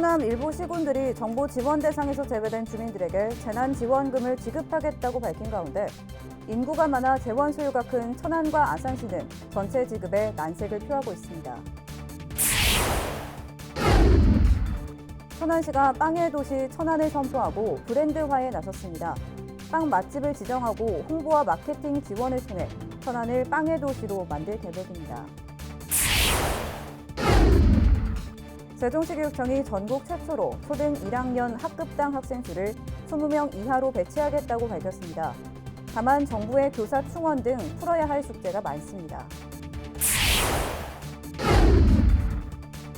충남 일부 시군들이 정부 지원 대상에서 제외된 주민들에게 재난지원금을 지급하겠다고 밝힌 가운데 인구가 많아 재원 소요가 큰 천안과 아산시는 전체 지급에 난색을 표하고 있습니다. 천안시가 빵의 도시 천안을 선포하고 브랜드화에 나섰습니다. 빵 맛집을 지정하고 홍보와 마케팅 지원을 통해 천안을 빵의 도시로 만들 계획입니다. 세종시 교육청이 전국 최초로 초등 1학년 학급당 학생 수를 20명 이하로 배치하겠다고 밝혔습니다. 다만 정부의 교사 충원 등 풀어야 할 숙제가 많습니다.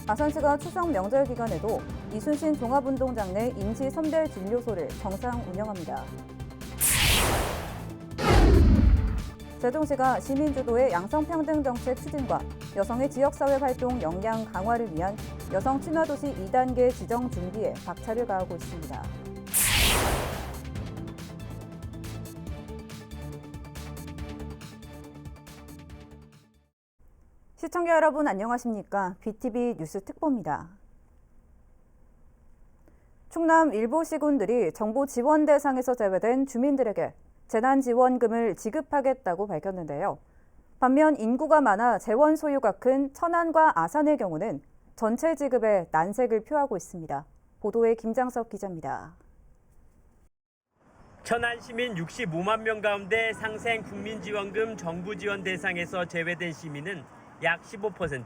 아산시가 추석 명절 기간에도 이순신 종합운동장 내 임시 선별진료소를 정상 운영합니다. 세종시가 시민주도의 양성평등정책 추진과 여성의 지역사회 활동 역량 강화를 위한 여성 친화도시 2단계 지정 준비에 박차를 가하고 있습니다. 시청자 여러분 안녕하십니까? BTV 뉴스 특보입니다. 충남 일부 시군들이 정부 지원 대상에서 제외된 주민들에게 재난지원금을 지급하겠다고 밝혔는데요. 반면 인구가 많아 재원 소유가 큰 천안과 아산의 경우는 전체 지급에 난색을 표하고 있습니다. 보도에 김장섭 기자입니다. 천안 시민 65만 명 가운데 상생 국민지원금 정부 지원 대상에서 제외된 시민은 약 15%,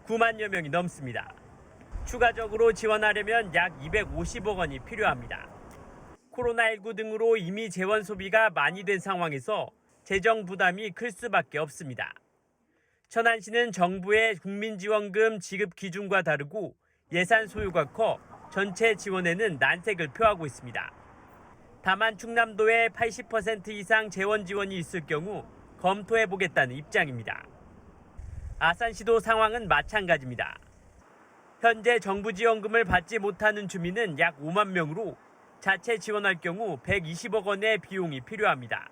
9만여 명이 넘습니다. 추가적으로 지원하려면 약 250억 원이 필요합니다. 코로나19 등으로 이미 재원 소비가 많이 된 상황에서 재정 부담이 클 수밖에 없습니다. 천안시는 정부의 국민지원금 지급 기준과 다르고 예산 소요가 커 전체 지원에는 난색을 표하고 있습니다. 다만 충남도에 80% 이상 재원 지원이 있을 경우 검토해보겠다는 입장입니다. 아산시도 상황은 마찬가지입니다. 현재 정부 지원금을 받지 못하는 주민은 약 5만 명으로 자체 지원할 경우 120억 원의 비용이 필요합니다.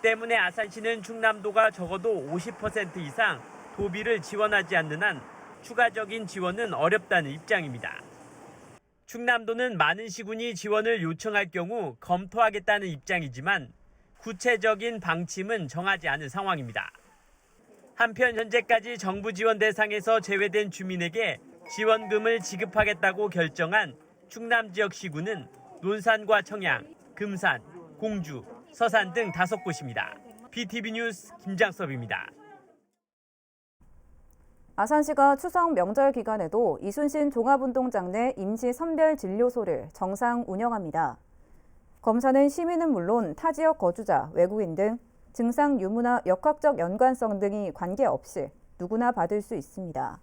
때문에 아산시는 충남도가 적어도 50% 이상 도비를 지원하지 않는 한 추가적인 지원은 어렵다는 입장입니다. 충남도는 많은 시군이 지원을 요청할 경우 검토하겠다는 입장이지만 구체적인 방침은 정하지 않은 상황입니다. 한편 현재까지 정부 지원 대상에서 제외된 주민에게 지원금을 지급하겠다고 결정한 충남 지역 시군은 논산과 청양, 금산, 공주, 서산 등 5곳입니다. BTV 뉴스 김장섭입니다. 아산시가 추석 명절 기간에도 이순신 종합운동장 내 임시 선별진료소를 정상 운영합니다. 검사는 시민은 물론 타 지역 거주자, 외국인 등 증상 유무나 역학적 연관성 등이 관계없이 누구나 받을 수 있습니다.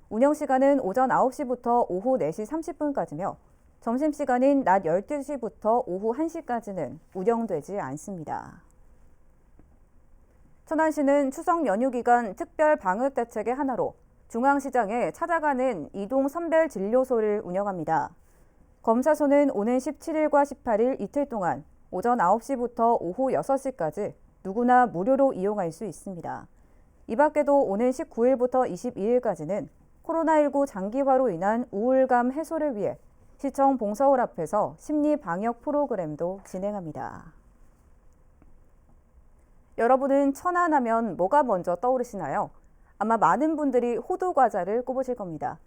운영 시간은 오전 9시부터 오후 4시 30분까지며 점심시간인 낮 12시부터 오후 1시까지는 운영되지 않습니다. 천안시는 추석 연휴 기간 특별 방역 대책의 하나로 중앙시장에 찾아가는 이동 선별 진료소를 운영합니다. 검사소는 오는 17일과 18일 이틀 동안 오전 9시부터 오후 6시까지 누구나 무료로 이용할 수 있습니다. 이 밖에도 오는 19일부터 22일까지는 코로나19 장기화로 인한 우울감 해소를 위해 시청 봉서울 앞에서 심리 방역 프로그램도 진행합니다. 여러분은 천안하면 뭐가 먼저 떠오르시나요? 아마 많은 분들이 호두 과자를 꼽으실 겁니다.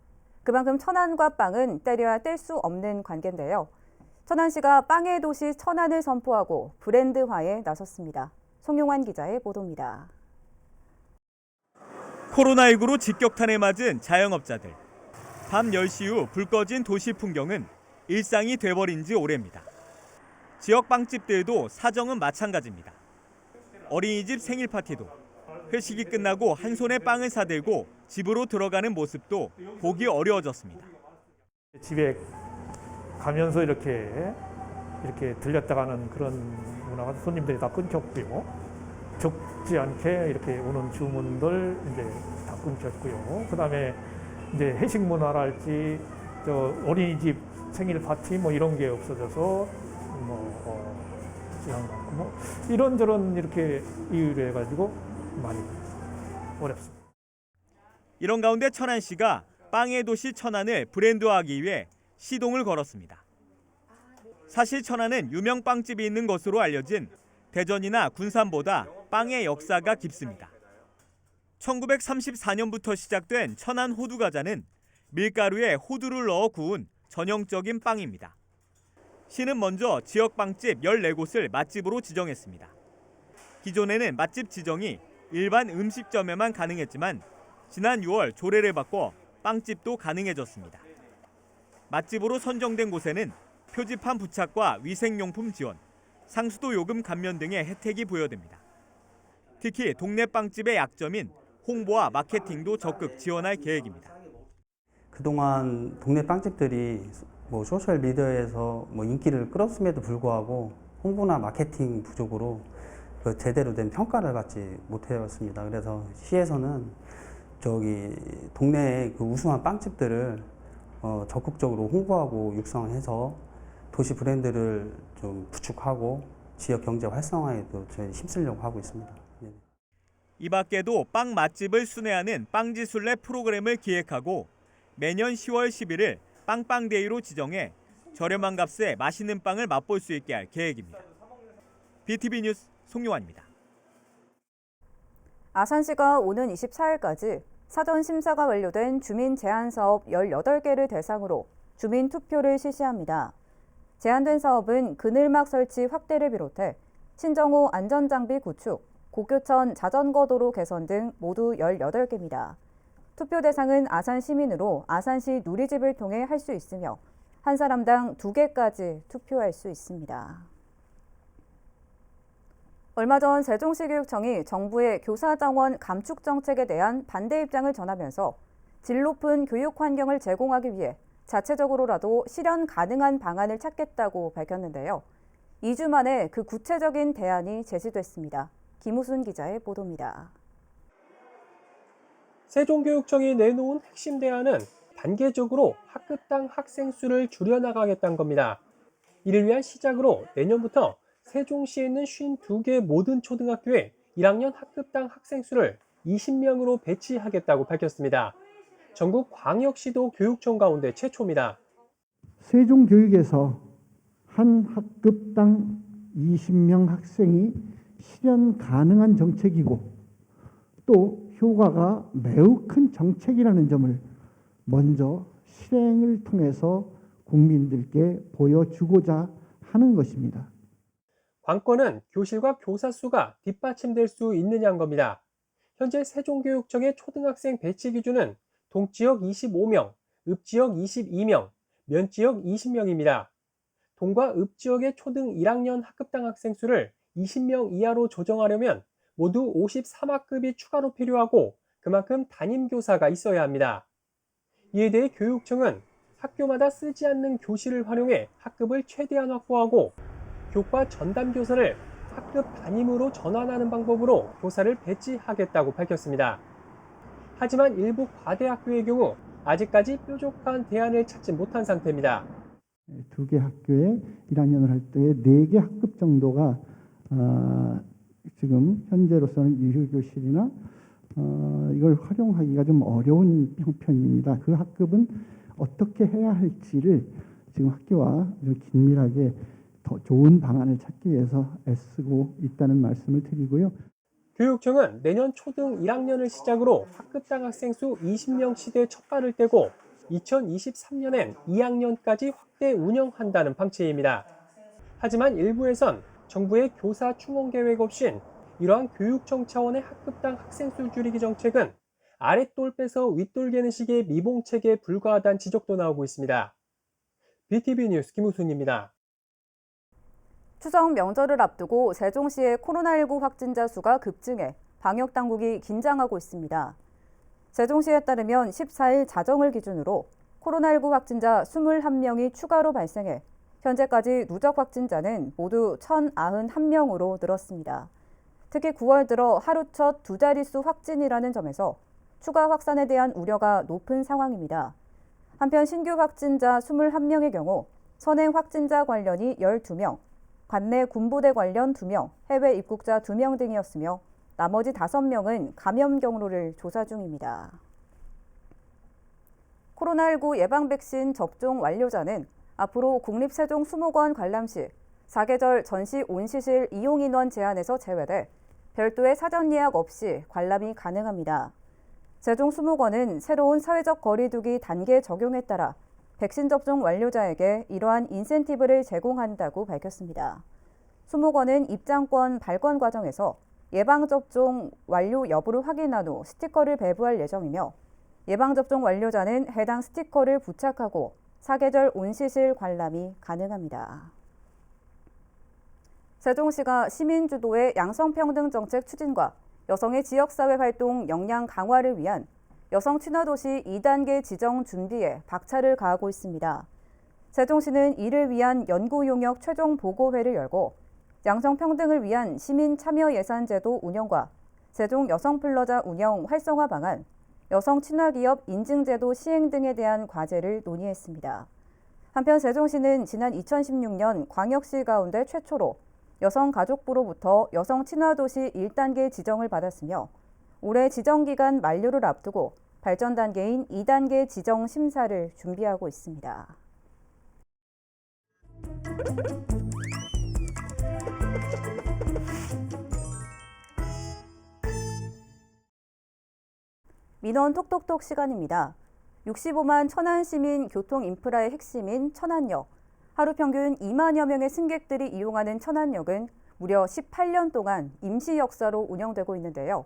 그만큼 천안과 빵은 떼려야 뗄 수 없는 관계인데요. 천안시가 빵의 도시 천안을 선포하고 브랜드화에 나섰습니다. 송용환 기자의 보도입니다. 코로나19로 직격탄을 맞은 자영업자들. 밤 10시 후 불 꺼진 도시 풍경은 일상이 돼버린 지 오래입니다. 지역 빵집들도 사정은 마찬가지입니다. 어린이집 생일 파티도 회식이 끝나고 한 손에 빵을 사들고 집으로 들어가는 모습도 보기 어려워졌습니다. 집에 가면서 이렇게 들렸다 가는 그런 문화가 손님들이 다 끊겼고요. 적지 않게 이렇게 오는 주문들 이제 다 끊겼고요. 그다음에 이제 회식 문화랄지 어린이집 생일 파티 뭐 이런 게 없어져서 이런저런 이렇게 이유로 해가지고 많이 어렵습니다. 이런 가운데 천안시가 빵의 도시 천안을 브랜드화하기 위해 시동을 걸었습니다. 사실 천안은 유명 빵집이 있는 것으로 알려진 대전이나 군산보다 빵의 역사가 깊습니다. 1934년부터 시작된 천안 호두과자는 밀가루에 호두를 넣어 구운 전형적인 빵입니다. 시는 먼저 지역 빵집 14곳을 맛집으로 지정했습니다. 기존에는 맛집 지정이 일반 음식점에만 가능했지만 지난 6월 조례를 바꿔 빵집도 가능해졌습니다. 맛집으로 선정된 곳에는 표지판 부착과 위생용품 지원, 상수도 요금 감면 등의 혜택이 부여됩니다. 특히 동네 빵집의 약점인 홍보와 마케팅도 적극 지원할 계획입니다. 그동안 동네 빵집들이 소셜 미디어에서 인기를 끌었음에도 불구하고 홍보나 마케팅 부족으로 제대로 된 평가를 받지 못해왔습니다. 그래서 시에서는 동네의 우수한 빵집들을 적극적으로 홍보하고 육성해서 도시 브랜드를 좀 구축하고 지역 경제 활성화에도 저희 힘쓰려고 하고 있습니다. 이 밖에도 빵 맛집을 순회하는 빵지순례 프로그램을 기획하고 매년 10월 11일 빵빵데이로 지정해 저렴한 값에 맛있는 빵을 맛볼 수 있게 할 계획입니다. BTV 뉴스 송용환입니다. 아산시가 오는 24일까지 사전 심사가 완료된 주민 제한 사업 18개를 대상으로 주민 투표를 실시합니다. 제한된 사업은 그늘막 설치 확대를 비롯해 신정호 안전장비 구축, 고교천 자전거도로 개선 등 모두 18개입니다. 투표 대상은 아산 시민으로 아산시 누리집을 통해 할 수 있으며 한 사람당 2개까지 투표할 수 있습니다. 얼마 전 세종시교육청이 정부의 교사 정원 감축 정책에 대한 반대 입장을 전하면서 질 높은 교육 환경을 제공하기 위해 자체적으로라도 실현 가능한 방안을 찾겠다고 밝혔는데요. 2주 만에 그 구체적인 대안이 제시됐습니다. 김우순 기자의 보도입니다. 세종교육청이 내놓은 핵심 대안은 단계적으로 학급당 학생 수를 줄여나가겠다는 겁니다. 이를 위한 시작으로 내년부터 세종시에 있는 52개 모든 초등학교에 1학년 학급당 학생 수를 20명으로 배치하겠다고 밝혔습니다. 전국 광역시도 교육청 가운데 최초입니다. 세종교육에서 한 학급당 20명 학생이 실현 가능한 정책이고 또 효과가 매우 큰 정책이라는 점을 먼저 실행을 통해서 국민들께 보여주고자 하는 것입니다. 관건은 교실과 교사 수가 뒷받침될 수 있느냐는 겁니다. 현재 세종교육청의 초등학생 배치 기준은 동지역 25명, 읍지역 22명, 면지역 20명입니다. 동과 읍지역의 초등 1학년 학급당 학생 수를 20명 이하로 조정하려면 모두 53학급이 추가로 필요하고 그만큼 담임교사가 있어야 합니다. 이에 대해 교육청은 학교마다 쓰지 않는 교실을 활용해 학급을 최대한 확보하고 교과 전담교사를 학급 담임으로 전환하는 방법으로 교사를 배치하겠다고 밝혔습니다. 하지만 일부 과대학교의 경우 아직까지 뾰족한 대안을 찾지 못한 상태입니다. 2개 학교에 1학년을 할 때 4개 학급 정도가 지금 현재로서는 유휴교실이나 이걸 활용하기가 좀 어려운 형편입니다. 그 학급은 어떻게 해야 할지를 지금 학교와 긴밀하게 더 좋은 방안을 찾기 위해서 애쓰고 있다는 말씀을 드리고요. 교육청은 내년 초등 1학년을 시작으로 학급당 학생 수 20명 시대 첫 발을 떼고 2023년엔 2학년까지 확대 운영한다는 방침입니다. 하지만 일부에선 정부의 교사 충원 계획 없인 이러한 교육청 차원의 학급당 학생 수 줄이기 정책은 아랫돌 빼서 윗돌 개는 식의 미봉책에 불과하다는 지적도 나오고 있습니다. BTV 뉴스 김우순입니다. 추석 명절을 앞두고 세종시의 코로나19 확진자 수가 급증해 방역당국이 긴장하고 있습니다. 세종시에 따르면 14일 자정을 기준으로 코로나19 확진자 21명이 추가로 발생해 현재까지 누적 확진자는 모두 1,091명으로 늘었습니다. 특히 9월 들어 하루 첫 두 자릿수 확진이라는 점에서 추가 확산에 대한 우려가 높은 상황입니다. 한편 신규 확진자 21명의 경우 선행 확진자 관련이 12명, 관내 군부대 관련 2명, 해외 입국자 2명 등이었으며 나머지 5명은 감염 경로를 조사 중입니다. 코로나19 예방 백신 접종 완료자는 앞으로 국립세종수목원 관람 시 사계절 전시 온시실 이용 인원 제한에서 제외돼 별도의 사전 예약 없이 관람이 가능합니다. 세종수목원은 새로운 사회적 거리두기 단계 적용에 따라 백신 접종 완료자에게 이러한 인센티브를 제공한다고 밝혔습니다. 수목원은 입장권 발권 과정에서 예방접종 완료 여부를 확인한 후 스티커를 배부할 예정이며 예방접종 완료자는 해당 스티커를 부착하고 사계절 온시실 관람이 가능합니다. 세종시가 시민 주도의 양성평등 정책 추진과 여성의 지역사회 활동 역량 강화를 위한 여성 친화도시 2단계 지정 준비에 박차를 가하고 있습니다. 세종시는 이를 위한 연구 용역 최종 보고회를 열고 양성평등을 위한 시민 참여 예산 제도 운영과 세종 여성플러자 운영 활성화 방안, 여성 친화기업 인증제도 시행 등에 대한 과제를 논의했습니다. 한편 세종시는 지난 2016년 광역시 가운데 최초로 여성가족부로부터 여성 친화도시 1단계 지정을 받았으며 올해 지정기간 만료를 앞두고 발전 단계인 2단계 지정 심사를 준비하고 있습니다. 민원 톡톡톡 시간입니다. 65만 천안 시민 교통 인프라의 핵심인 천안역. 하루 평균 2만여 명의 승객들이 이용하는 천안역은 무려 18년 동안 임시 역사로 운영되고 있는데요.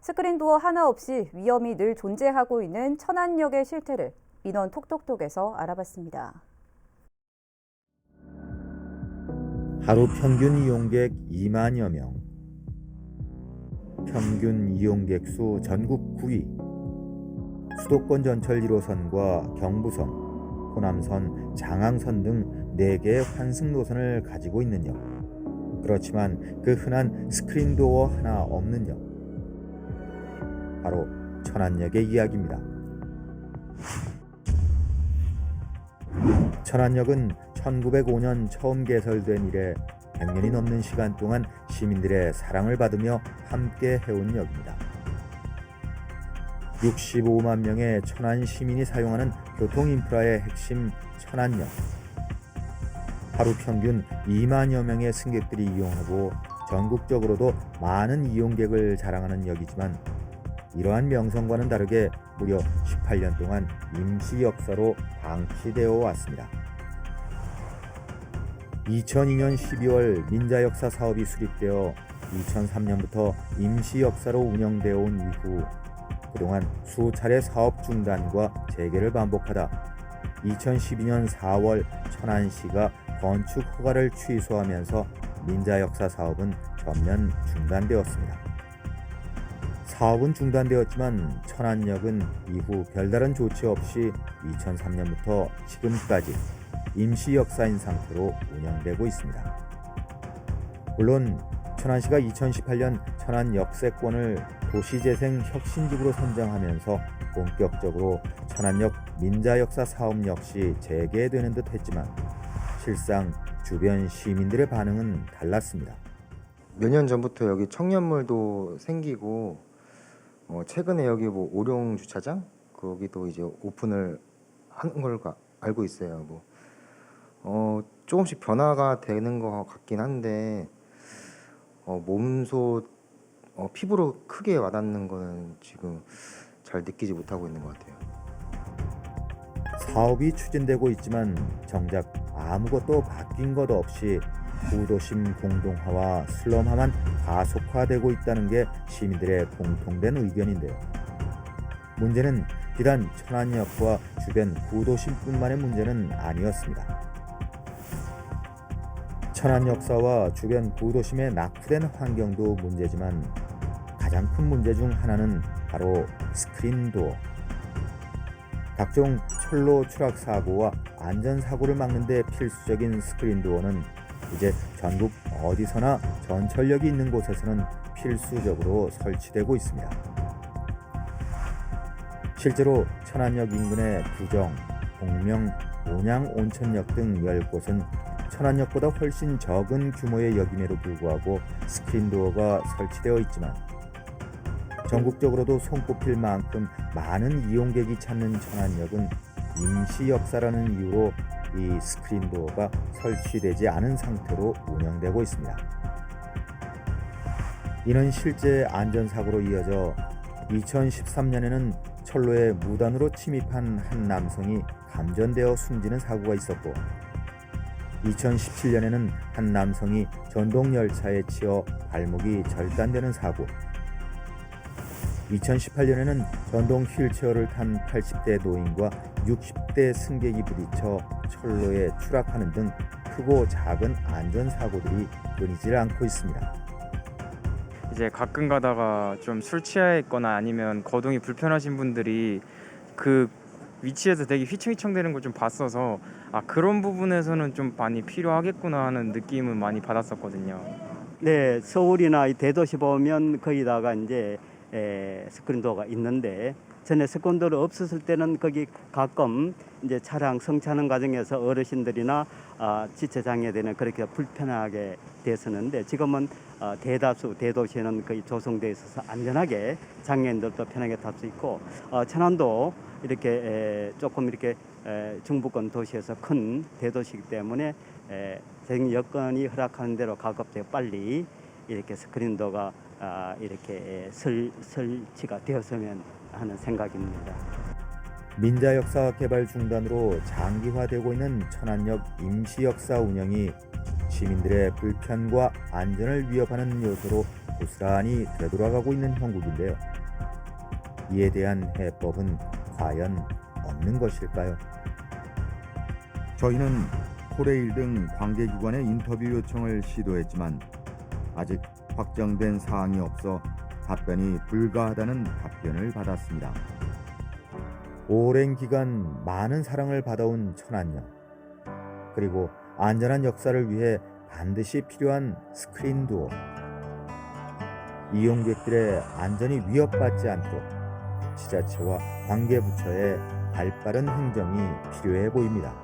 스크린도어 하나 없이 위험이 늘 존재하고 있는 천안역의 실태를 민원 톡톡톡에서 알아봤습니다. 하루 평균 이용객 2만여 명, 평균 이용객 수 전국 9위, 수도권 전철 1호선과 경부선, 호남선, 장항선 등 4개의 환승 노선을 가지고 있는 역. 그렇지만 그 흔한 스크린도어 하나 없는 역. 바로 천안역의 이야기입니다. 천안역은 1905년 처음 개설된 이래 100년이 넘는 시간 동안 시민들의 사랑을 받으며 함께 해온 역입니다. 65만 명의 천안 시민이 사용하는 교통인프라의 핵심 천안역. 하루 평균 2만여 명의 승객들이 이용하고 전국적으로도 많은 이용객을 자랑하는 역이지만 이러한 명성과는 다르게 무려 18년 동안 임시 역사로 방치되어 왔습니다. 2002년 12월 민자역사 사업이 수립되어 2003년부터 임시 역사로 운영되어 온 이후 그동안 수차례 사업 중단과 재개를 반복하다 2012년 4월 천안시가 건축 허가를 취소하면서 민자역사 사업은 전면 중단되었습니다. 사업은 중단되었지만 천안역은 이후 별다른 조치 없이 2003년부터 지금까지 임시 역사인 상태로 운영되고 있습니다. 물론 천안시가 2018년 천안 역세권을 도시재생 혁신지구로 선정하면서 본격적으로 천안역 민자역사 사업 역시 재개되는 듯 했지만 실상 주변 시민들의 반응은 달랐습니다. 몇 년 전부터 여기 청년몰도 생기고 최근에 여기 오룡 주차장 거기도 이제 오픈을 하는 걸 알고 있어요. 조금씩 변화가 되는 것 같긴 한데 몸소 피부로 크게 와닿는 거는 지금 잘 느끼지 못하고 있는 것 같아요. 사업이 추진되고 있지만 정작 아무것도 바뀐 것 없이 구도심 공동화와 슬럼화만 가속화되고 있다는 게 시민들의 공통된 의견인데요. 문제는 비단 천안역과 주변 구도심뿐만의 문제는 아니었습니다. 천안 역사와 주변 구도심의 낙후된 환경도 문제지만 가장 큰 문제 중 하나는 바로 스크린도어. 각종 철로 추락 사고와 안전사고를 막는 데 필수적인 스크린도어는 이제 전국 어디서나 전철역이 있는 곳에서는 필수적으로 설치되고 있습니다. 실제로 천안역 인근의 부정, 동명, 온양 온천역 등 10곳은 천안역보다 훨씬 적은 규모의 역임에도 불구하고 스크린도어가 설치되어 있지만 전국적으로도 손꼽힐 만큼 많은 이용객이 찾는 천안역은 임시 역사라는 이유로 이 스크린도어가 설치되지 않은 상태로 운영되고 있습니다. 이는 실제 안전사고로 이어져 2013년에는 철로에 무단으로 침입한 한 남성이 감전되어 숨지는 사고가 있었고 2017년에는 한 남성이 전동열차에 치여 발목이 절단되는 사고 2018년에는 전동 휠체어를 탄 80대 노인과 60대 승객이 부딪혀 철로에 추락하는 등 크고 작은 안전사고들이 끊이질 않고 있습니다. 이제 가끔 가다가 좀 술 취해 있거나 아니면 거동이 불편하신 분들이 그 위치에서 되게 휘청휘청대는 걸 좀 봤어서 그런 부분에서는 좀 많이 필요하겠구나 하는 느낌은 많이 받았었거든요. 네, 서울이나 이 대도시 보면 거기다가 이제 스크린도어가 있는데 전에 스크린도어가 없었을 때는 거기 가끔 이제 차량 성차하는 과정에서 어르신들이나 지체 장애되는 그렇게 불편하게 됐었는데 지금은 대다수 대도시에는 거의 조성되어 있어서 안전하게 장애인들도 편하게 탈 수 있고 천안도 이렇게 조금 이렇게 중부권 도시에서 큰 대도시이기 때문에 여건이 허락하는 대로 가급적 빨리 이렇게 스크린도어가 이렇게 설치가 되었으면 하는 생각입니다. 민자역사 개발 중단으로 장기화되고 있는 천안역 임시역사 운영이 시민들의 불편과 안전을 위협하는 요소로 고스란히 되돌아가고 있는 형국인데요. 이에 대한 해법은 과연 없는 것일까요? 저희는 코레일 등 관계기관의 인터뷰 요청을 시도했지만 아직 확정된 사항이 없어 답변이 불가하다는 답변을 받았습니다. 오랜 기간 많은 사랑을 받아온 천안역, 그리고 안전한 역사를 위해 반드시 필요한 스크린도어. 이용객들의 안전이 위협받지 않도록 지자체와 관계부처의 발빠른 행정이 필요해 보입니다.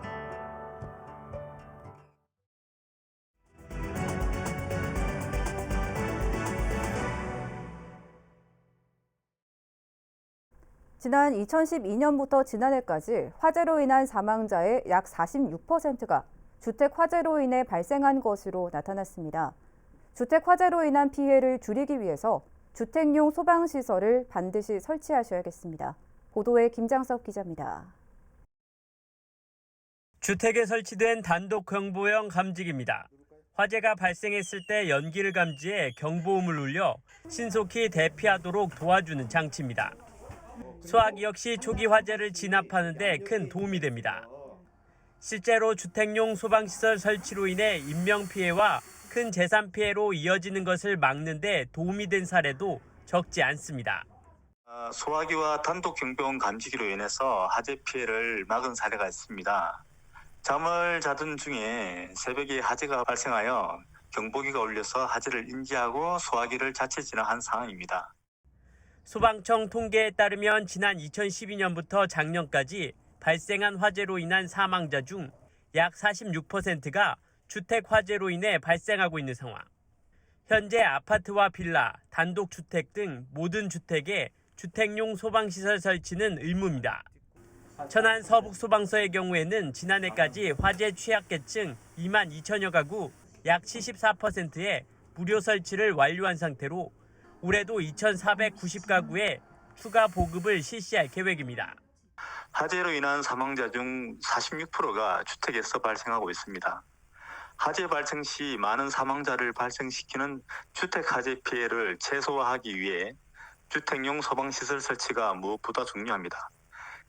지난 2012년부터 지난해까지 화재로 인한 사망자의 약 46%가 주택 화재로 인해 발생한 것으로 나타났습니다. 주택 화재로 인한 피해를 줄이기 위해서 주택용 소방시설을 반드시 설치하셔야겠습니다. 보도에 김장섭 기자입니다. 주택에 설치된 단독 경보형 감지기입니다. 화재가 발생했을 때 연기를 감지해 경보음을 울려 신속히 대피하도록 도와주는 장치입니다. 소화기 역시 초기 화재를 진압하는 데 큰 도움이 됩니다. 실제로 주택용 소방시설 설치로 인해 인명피해와 큰 재산 피해로 이어지는 것을 막는 데 도움이 된 사례도 적지 않습니다. 소화기와 단독 경보음 감지기로 인해서 화재 피해를 막은 사례가 있습니다. 잠을 자던 중에 새벽에 화재가 발생하여 경보기가 울려서 화재를 인지하고 소화기를 자체 진화한 상황입니다. 소방청 통계에 따르면 지난 2012년부터 작년까지 발생한 화재로 인한 사망자 중 약 46%가 주택 화재로 인해 발생하고 있는 상황. 현재 아파트와 빌라, 단독주택 등 모든 주택에 주택용 소방시설 설치는 의무입니다. 천안 서북소방서의 경우에는 지난해까지 화재 취약계층 2만 2천여 가구 약 74%의 무료 설치를 완료한 상태로 올해도 2,490가구에 추가 보급을 실시할 계획입니다. 화재로 인한 사망자 중 46%가 주택에서 발생하고 있습니다. 화재 발생 시 많은 사망자를 발생시키는 주택 화재 피해를 최소화하기 위해 주택용 소방시설 설치가 무엇보다 중요합니다.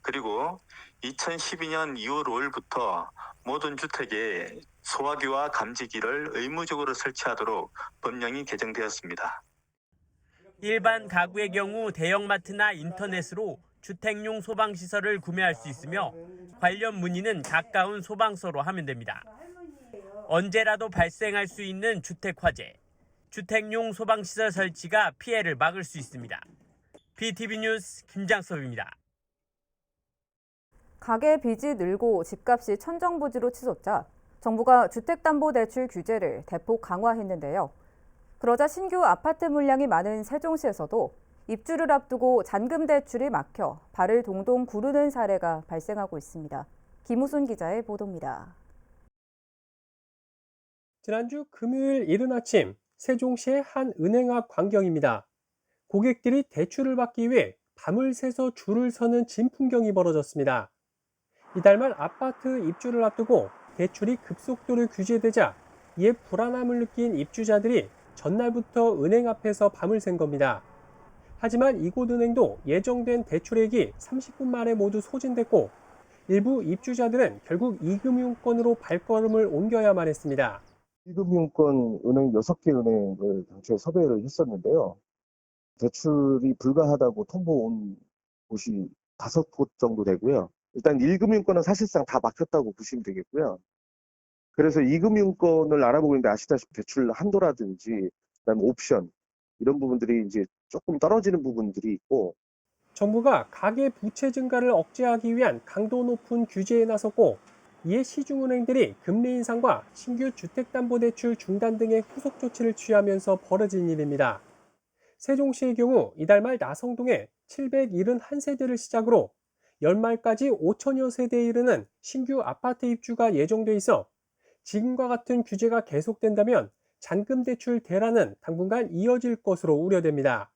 그리고 2012년 2월 5일부터 모든 주택에 소화기와 감지기를 의무적으로 설치하도록 법령이 개정되었습니다. 일반 가구의 경우 대형마트나 인터넷으로 주택용 소방시설을 구매할 수 있으며 관련 문의는 가까운 소방서로 하면 됩니다. 언제라도 발생할 수 있는 주택 화재, 주택용 소방시설 설치가 피해를 막을 수 있습니다. BTV 뉴스 김장섭입니다. 가계 빚이 늘고 집값이 천정부지로 치솟자 정부가 주택담보대출 규제를 대폭 강화했는데요. 그러자 신규 아파트 물량이 많은 세종시에서도 입주를 앞두고 잔금 대출이 막혀 발을 동동 구르는 사례가 발생하고 있습니다. 김우순 기자의 보도입니다. 지난주 금요일 이른 아침 세종시의 한 은행 앞 광경입니다. 고객들이 대출을 받기 위해 밤을 새서 줄을 서는 진풍경이 벌어졌습니다. 이달 말 아파트 입주를 앞두고 대출이 급속도로 규제되자 이에 불안함을 느낀 입주자들이 전날부터 은행 앞에서 밤을 샌 겁니다. 하지만 이곳 은행도 예정된 대출액이 30분 만에 모두 소진됐고 일부 입주자들은 결국 이금융권으로 발걸음을 옮겨야만 했습니다. 이금융권 은행 6개 은행을 당초에 섭외를 했었는데요. 대출이 불가하다고 통보 온 곳이 5곳 정도 되고요. 일단 1금융권은 사실상 다 막혔다고 보시면 되겠고요. 그래서 2금융권을 알아보고 있는데 아시다시피 대출 한도라든지 그다음에 옵션 이런 부분들이 이제 조금 떨어지는 부분들이 있고 정부가 가계 부채 증가를 억제하기 위한 강도 높은 규제에 나섰고 이에 시중은행들이 금리 인상과 신규 주택담보대출 중단 등의 후속 조치를 취하면서 벌어진 일입니다. 세종시의 경우 이달 말 나성동에 771세대를 시작으로 연말까지 5천여 세대에 이르는 신규 아파트 입주가 예정돼 있어 지금과 같은 규제가 계속된다면 잔금 대출 대란은 당분간 이어질 것으로 우려됩니다.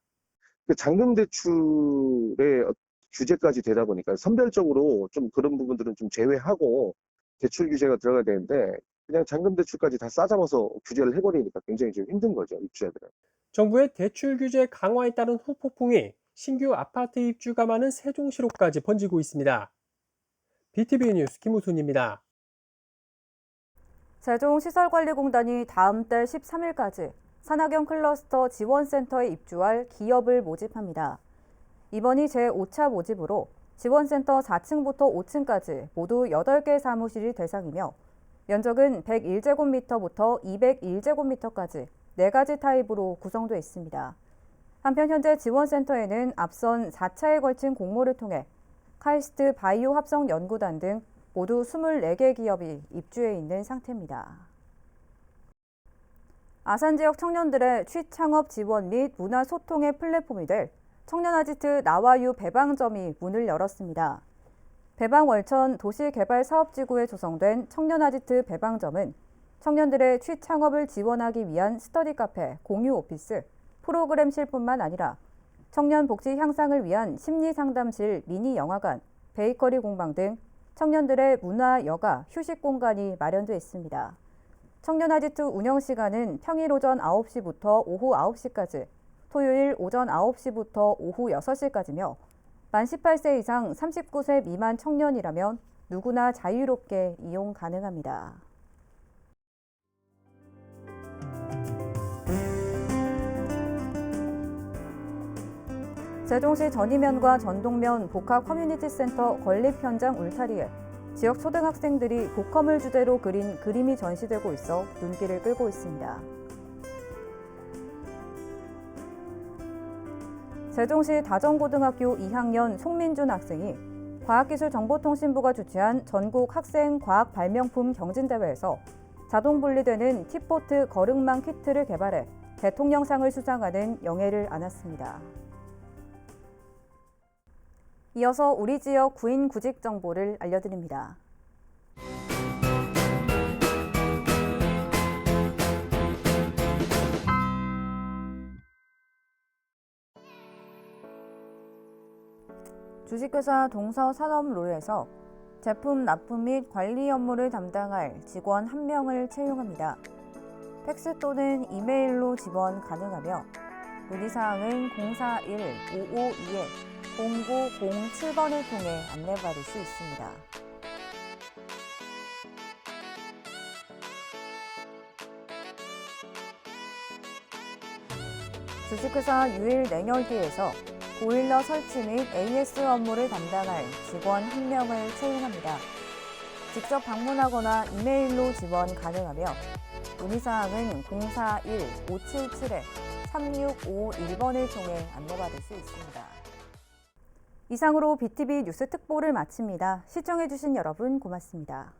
잔금 대출의 규제까지 되다 보니까 선별적으로 좀 그런 부분들은 좀 제외하고 대출 규제가 들어가야 되는데 그냥 잔금 대출까지 다 싸잡아서 규제를 해버리니까 굉장히 좀 힘든 거죠, 입주자들은. 정부의 대출 규제 강화에 따른 후폭풍이 신규 아파트 입주가 많은 세종시로까지 번지고 있습니다. BTV 뉴스 김우순입니다. 세종시설관리공단이 다음 달 13일까지 산학형 클러스터 지원센터에 입주할 기업을 모집합니다. 이번이 제5차 모집으로 지원센터 4층부터 5층까지 모두 8개 사무실이 대상이며 면적은 101제곱미터부터 201제곱미터까지 4가지 타입으로 구성되어 있습니다. 한편 현재 지원센터에는 앞선 4차에 걸친 공모를 통해 카이스트 바이오 합성 연구단 등 모두 24개 기업이 입주해 있는 상태입니다. 아산 지역 청년들의 취창업 지원 및 문화 소통의 플랫폼이 될 청년아지트 나와유 배방점이 문을 열었습니다. 배방월천 도시개발사업지구에 조성된 청년아지트 배방점은 청년들의 취창업을 지원하기 위한 스터디 카페, 공유 오피스, 프로그램실 뿐만 아니라 청년 복지 향상을 위한 심리상담실, 미니 영화관, 베이커리 공방 등 청년들의 문화, 여가, 휴식 공간이 마련돼 있습니다. 청년아지트 운영 시간은 평일 오전 9시부터 오후 9시까지, 토요일 오전 9시부터 오후 6시까지며 만 18세 이상 39세 미만 청년이라면 누구나 자유롭게 이용 가능합니다. 세종시 전이면과 전동면 복합 커뮤니티 센터 건립 현장 울타리에 지역 초등학생들이 복컴을 주제로 그린 그림이 전시되고 있어 눈길을 끌고 있습니다. 세종시 다정고등학교 2학년 송민준 학생이 과학기술정보통신부가 주최한 전국 학생 과학 발명품 경진대회에서 자동 분리되는 티포트 거륵망 키트를 개발해 대통령상을 수상하는 영예를 안았습니다. 이어서 우리 지역 구인 구직 정보를 알려드립니다. 주식회사 동서산업로에서 제품 납품 및 관리 업무를 담당할 직원 1명을 채용합니다. 팩스 또는 이메일로 지원 가능하며 문의사항은 041-552-0907번을 통해 안내받을 수 있습니다. 주식회사 유일 냉열기에서 보일러 설치 및 AS 업무를 담당할 직원 1명을 채용합니다. 직접 방문하거나 이메일로 지원 가능하며 문의사항은 041-577-3651번을 통해 안내받을 수 있습니다. 이상으로 BTV 뉴스 특보를 마칩니다. 시청해주신 여러분 고맙습니다.